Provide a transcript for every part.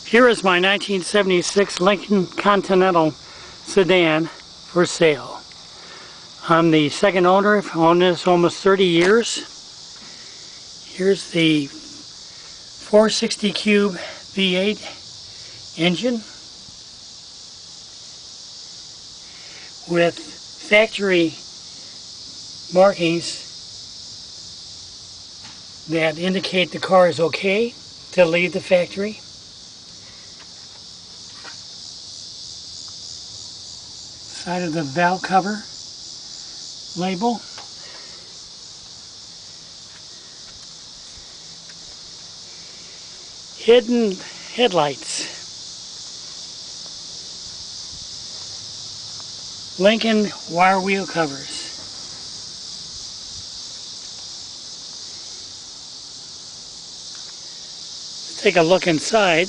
Here is my 1976 Lincoln Continental sedan for sale. I'm the second owner. I've owned this almost 30 years. Here's the 460 cube V8 engine with factory markings that indicate the car is okay to leave the factory. Side of the valve cover label. Hidden headlights. Lincoln wire wheel covers. Let's take a look inside.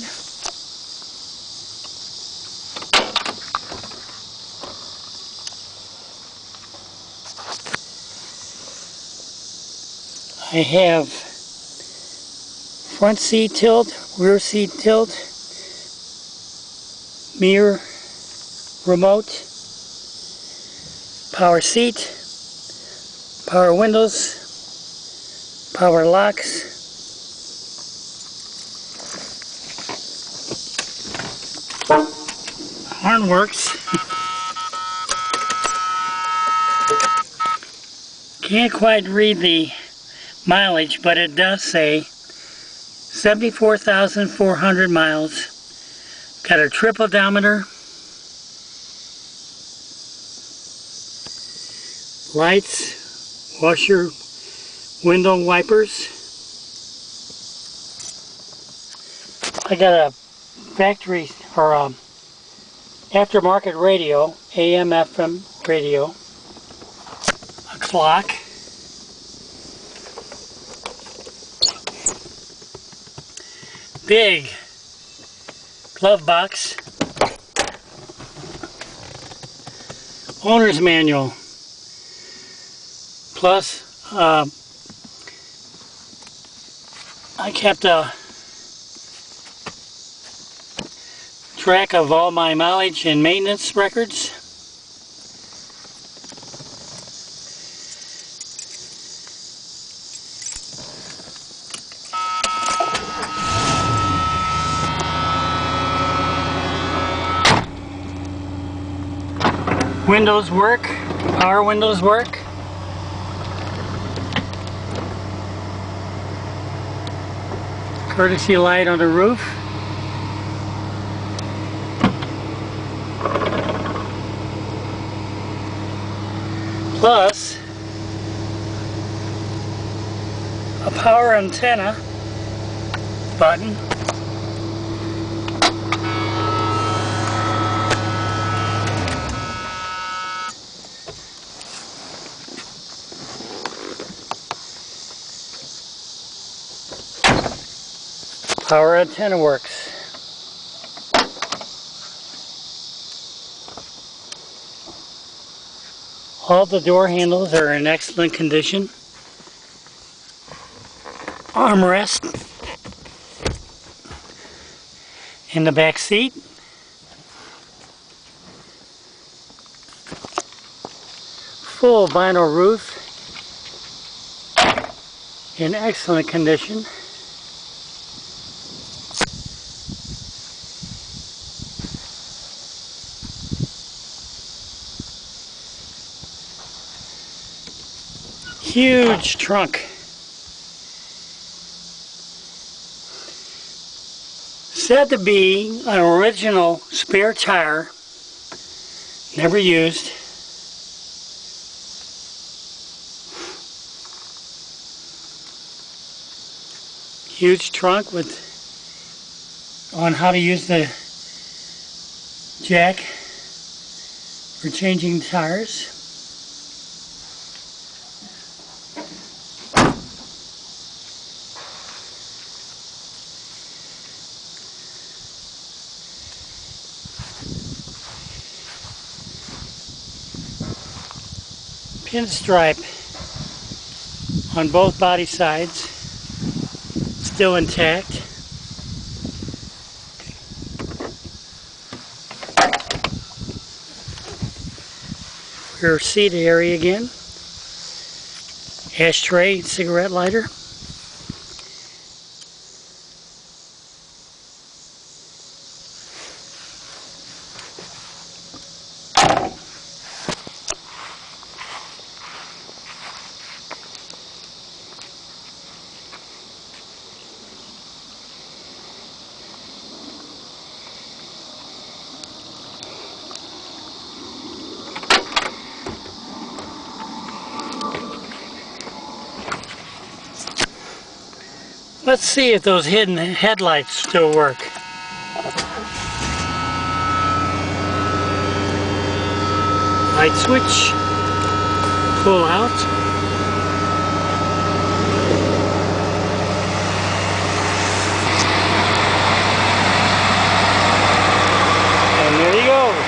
I have front seat tilt, rear seat tilt, mirror remote, power seat, power windows, power locks, horn works. Can't quite read the mileage, but it does say 74,400 miles. Got a trip odometer, lights, washer, window wipers. I got a factory or aftermarket radio, AM FM radio, a clock, big glove box, owner's manual, plus I kept a track of all my mileage and maintenance records. Windows work, power windows work. Courtesy light on the roof. Plus a power antenna button. Power antenna works. All the door handles are in excellent condition. Armrest in the back seat. Full vinyl roof in excellent condition. Huge trunk. Said to be an original spare tire, never used. Huge trunk with on how to use the jack for changing tires. Pinstripe on both body sides, still intact. rear seat area again. Ashtray, cigarette lighter. Let's see if those hidden headlights still work. Light switch, pull out. And there you go.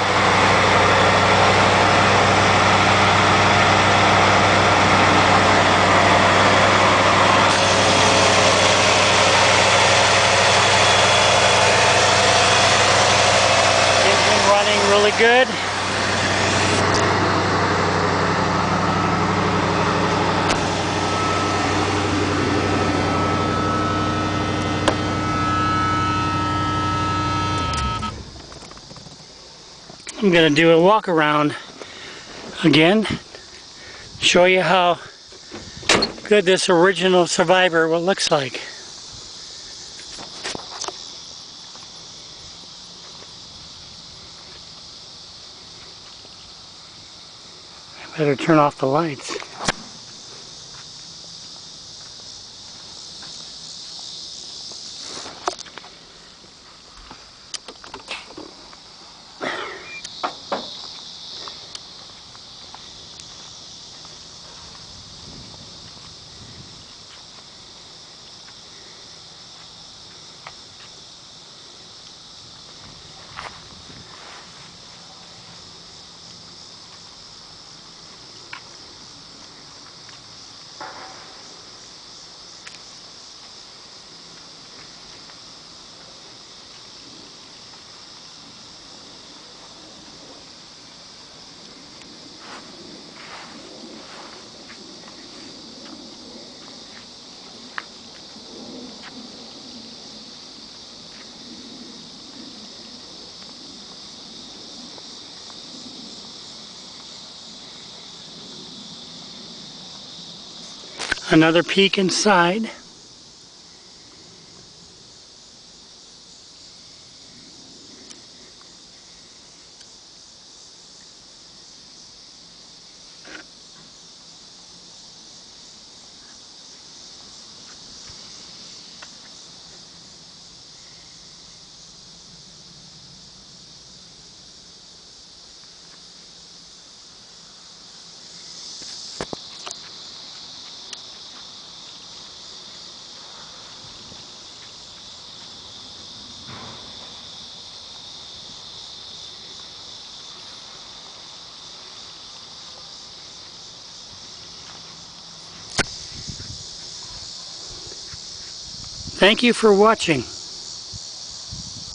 Engine running really good. I'm going to do a walk around again, show you how good this original Survivor looks like. I better turn off the lights. Another peek inside. Thank you for watching.